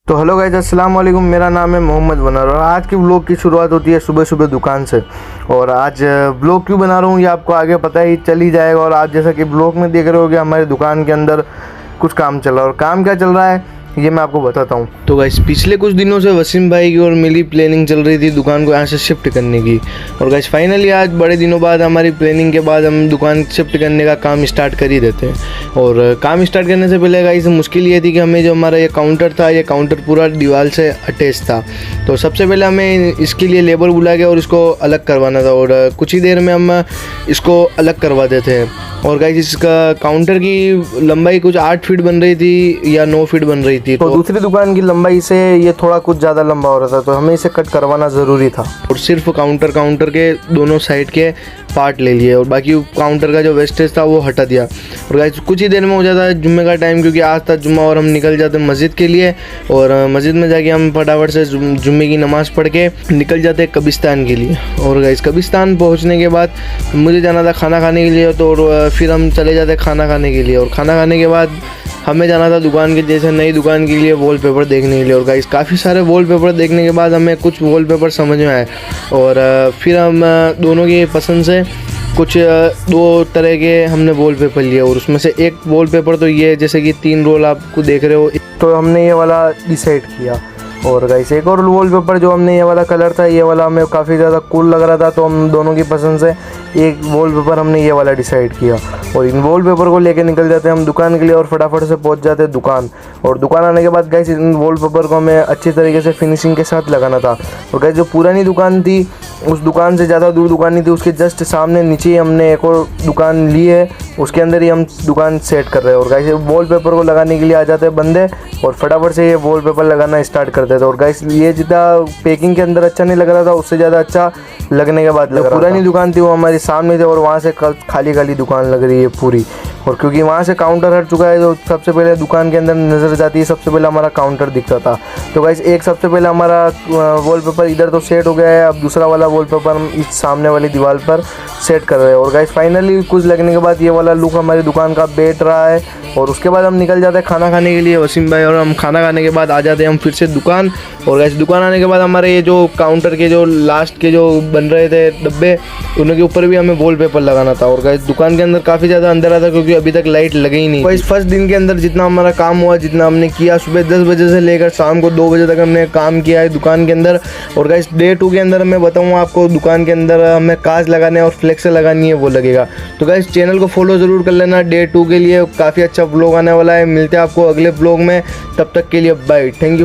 तो hello guys, अस्सलाम वालेकुम। मेरा नाम है मोहम्मद बनार और आज की व्लॉग की शुरुआत होती है सुबह सुबह दुकान से। और आज व्लॉग क्यों बना रहा हूँ ये आपको आगे पता ही चल ही जाएगा। और आज जैसा कि व्लॉग में देख रहे हो कि हमारी दुकान के अंदर कुछ काम चल रहा है। और काम क्या चल रहा है ये मैं आपको बताता हूँ। तो गाइस, पिछले कुछ दिनों से वसीम भाई की और मेरी प्लानिंग चल रही थी दुकान को यहाँ से शिफ्ट करने की। और गाइस फाइनली आज बड़े दिनों बाद हमारी प्लानिंग के बाद हम दुकान शिफ्ट करने का काम स्टार्ट कर ही देते हैं। और काम स्टार्ट करने से पहले गाइस मुश्किल ये थी कि हमें जो हमारा ये काउंटर था, ये काउंटर पूरा दीवार से अटैच था। तो सबसे पहले हमें इसके लिए लेबर बुला के और इसको अलग करवाना था। और कुछ ही देर में हम इसको अलग करवा देते हैं। और गाइस इसका काउंटर की लंबाई कुछ 8 फीट बन रही थी या 9 फीट बन रही थी। तो दूसरी दुकान की लंबाई से ये थोड़ा कुछ ज़्यादा लंबा हो रहा था, तो हमें इसे कट करवाना ज़रूरी था। और सिर्फ काउंटर के दोनों साइड के पार्ट ले लिए और बाकी काउंटर का जो वेस्टेज था वो हटा दिया। और गाइस कुछ ही देर में हो जाता है जुम्मे का टाइम, क्योंकि आज था जुम्मा और हम निकल जाते हैं मस्जिद के लिए। और मस्जिद में जाके हम फटाफट से जुम्मे की नमाज़ पढ़ के निकल जाते हैं कब्रिस्तान के लिए। और गाइस कब्रिस्तान पहुँचने के बाद मुझे जाना था खाना खाने के लिए, तो फिर हम चले जाते खाना खाने के लिए। और खाना खाने के बाद हमें जाना था दुकान के जैसे नई दुकान के लिए वॉलपेपर देखने के लिए। और गाइस काफ़ी सारे वॉलपेपर देखने के बाद हमें कुछ वॉलपेपर समझ में आए। और फिर हम दोनों की पसंद से कुछ 2 तरह के हमने वॉलपेपर लिए। और उसमें से एक वॉलपेपर तो ये जैसे कि 3 रोल आपको देख रहे हो, तो हमने ये वाला डिसाइड किया। और गाइस एक और वॉलपेपर जो हमने ये वाला कलर था, ये वाला हमें काफ़ी ज़्यादा कूल लग रहा था, तो हम दोनों की पसंद से एक वॉलपेपर हमने ये वाला डिसाइड किया। और इन वॉलपेपर को लेके निकल जाते हैं हम दुकान के लिए और फटाफट से पहुंच जाते हैं दुकान। और दुकान आने के बाद गाइस इन वॉलपेपर को हमें अच्छी तरीके से फिनिशिंग के साथ लगाना था। और गाइस जो पुरानी दुकान थी उस दुकान से ज़्यादा दूर दुकान नहीं थी, उसके जस्ट सामने नीचे ही हमने एक और दुकान ली है, उसके अंदर ही हम दुकान सेट कर रहे हैं। और गाइस वॉलपेपर को लगाने के लिए आ जाते हैं बंदे और फटाफट से ये वॉलपेपर लगाना स्टार्ट करते थे। और गाइस ये जितना पैकिंग के अंदर अच्छा नहीं लग रहा था, उससे ज़्यादा अच्छा लगने के बाद लग रहा था। पुरानी दुकान थी वो हमारी सामने थी और वहाँ से खाली खाली दुकान लग रही है पूरी। और क्योंकि वहाँ से काउंटर हट चुका है, तो सबसे पहले दुकान के अंदर नज़र जाती है, सबसे पहले हमारा काउंटर दिखता था। तो गाइस एक सबसे पहले हमारा वॉलपेपर इधर तो सेट हो गया है, अब दूसरा वाला वॉलपेपर हम इस सामने वाली दीवार पर सेट कर रहे हैं। और गाइस फाइनली कुछ लगने के बाद ये वाला लुक हमारी दुकान का बैठ रहा है। और उसके बाद हम निकल जाते हैं खाना खाने के लिए वसीम भाई, और हम खाना खाने के बाद आ जाते हैं हम फिर से दुकान। और गाइस दुकान आने के बाद हमारे ये जो काउंटर के जो लास्ट के जो बन रहे थे डब्बे, उनके ऊपर भी हमें वॉलपेपर लगाना था। और गाइस दुकान के अंदर काफ़ी ज़्यादा अंधेरा था, क्योंकि अभी तक लाइट लगी ही नहीं। इस फर्स्ट दिन के अंदर जितना हमारा काम हुआ, जितना हमने किया, सुबह 10 बजे से लेकर शाम को 2 बजे तक हमने काम किया है दुकान के अंदर। और गाइस डे 2 के अंदर मैं बताऊँ आपको, दुकान के अंदर हमें कांच लगाने और फ्लेक्स लगानी है, वो लगेगा। तो गाइस चैनल को फॉलो ज़रूर कर लेना। डे 2 के लिए काफ़ी अच्छा व्लॉग आने वाला है। मिलते हैं आपको अगले व्लॉग में, तब तक के लिए बाय, थैंक यू।